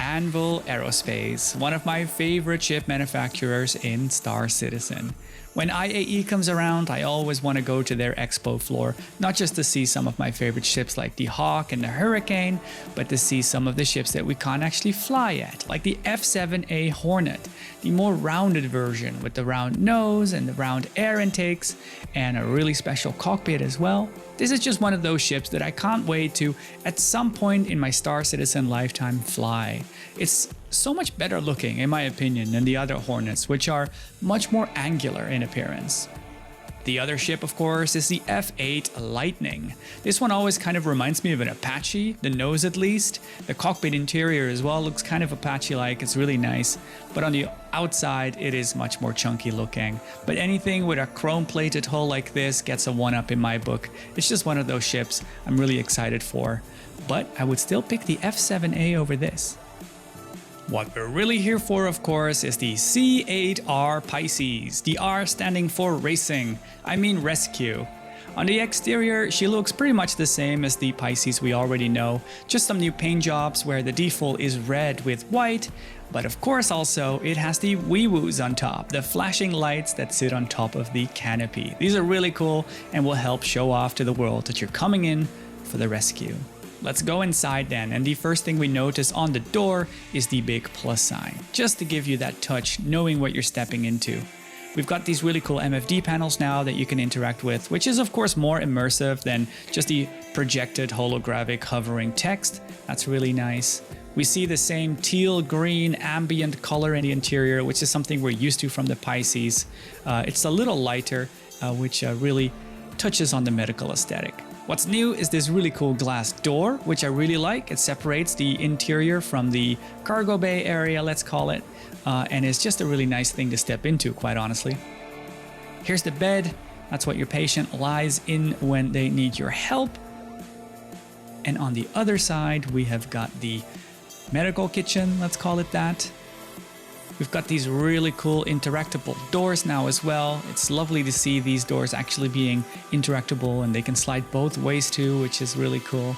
Anvil Aerospace, one of my favorite ship manufacturers in Star Citizen. When IAE comes around, I always want to go to their Expo floor, not just to see some of my favorite ships like the Hawk and the Hurricane, but to see some of the ships that we can't actually fly at, like the F7A Hornet, the more rounded version with the round nose and the round air intakes, and a really special cockpit as well. This is just one of those ships that I can't wait to, at some point in my Star Citizen lifetime, fly. It's so much better looking, in my opinion, than the other Hornets, which are much more angular in appearance. The other ship, of course, is the F8 Lightning. This one always kind of reminds me of an Apache, the nose at least. The cockpit interior as well looks kind of Apache-like, it's really nice. But on the outside, it is much more chunky looking. But anything with a chrome-plated hull like this gets a 1-up in my book. It's just one of those ships I'm really excited for. But I would still pick the F7A over this. What we're really here for, of course, is the C8R Pisces, the R standing for racing, I mean rescue. On the exterior, she looks pretty much the same as the Pisces we already know, just some new paint jobs where the default is red with white, but of course also it has the wee-woos on top, the flashing lights that sit on top of the canopy. These are really cool and will help show off to the world that you're coming in for the rescue. Let's go inside then, and the first thing we notice on the door is the big plus sign, just to give you that touch, knowing what you're stepping into. We've got these really cool MFD panels now that you can interact with, which is of course more immersive than just the projected holographic hovering text. That's really nice. We see the same teal green ambient color in the interior, which is something we're used to from the Pisces. It's a little lighter, which really touches on the medical aesthetic. What's new is this really cool glass door, which I really like. It separates the interior from the cargo bay area, let's call it, and it's just a really nice thing to step into, quite honestly. Here's the bed. That's what your patient lies in when they need your help. And on the other side, we have got the medical kitchen, let's call it that. We've got these really cool interactable doors now as well. It's lovely to see these doors actually being interactable, and they can slide both ways too, which is really cool.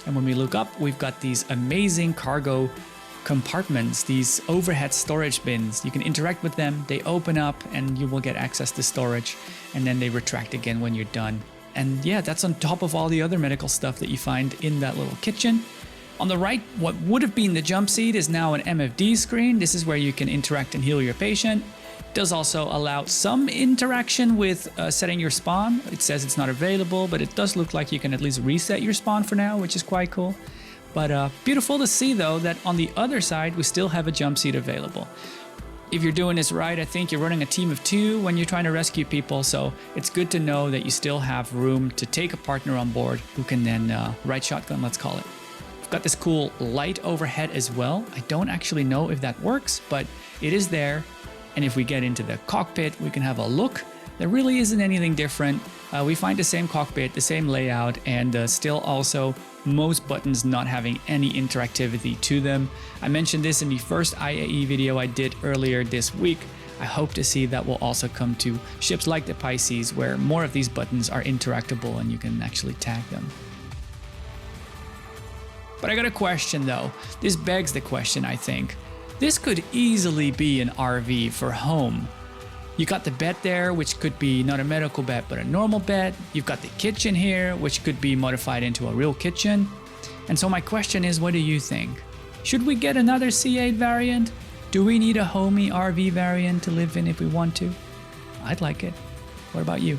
And when we look up, we've got these amazing cargo compartments, these overhead storage bins. You can interact with them, they open up and you will get access to storage, and then they retract again when you're done. And yeah, that's on top of all the other medical stuff that you find in that little kitchen. On the right, what would have been the jump seat is now an MFD screen. This is where you can interact and heal your patient. It does also allow some interaction with setting your spawn. It says it's not available, but it does look like you can at least reset your spawn for now, which is quite cool. But beautiful to see though that on the other side, we still have a jump seat available. If you're doing this right, I think you're running a team of 2 when you're trying to rescue people, so it's good to know that you still have room to take a partner on board who can then ride shotgun, let's call it. Got this cool light overhead as well. I don't actually know if that works, but it is there. And if we get into the cockpit, we can have a look. There really isn't anything different. We find the same cockpit, the same layout, and still also most buttons not having any interactivity to them. I mentioned this in the first IAE video I did earlier this week. I hope to see that will also come to ships like the Pisces, where more of these buttons are interactable and you can actually tag them. But I got a question though. This begs the question, I think. This could easily be an RV for home. You got the bed there, which could be not a medical bed, but a normal bed. You've got the kitchen here, which could be modified into a real kitchen. And so my question is, what do you think? Should we get another C8 variant? Do we need a homey RV variant to live in if we want to? I'd like it. What about you?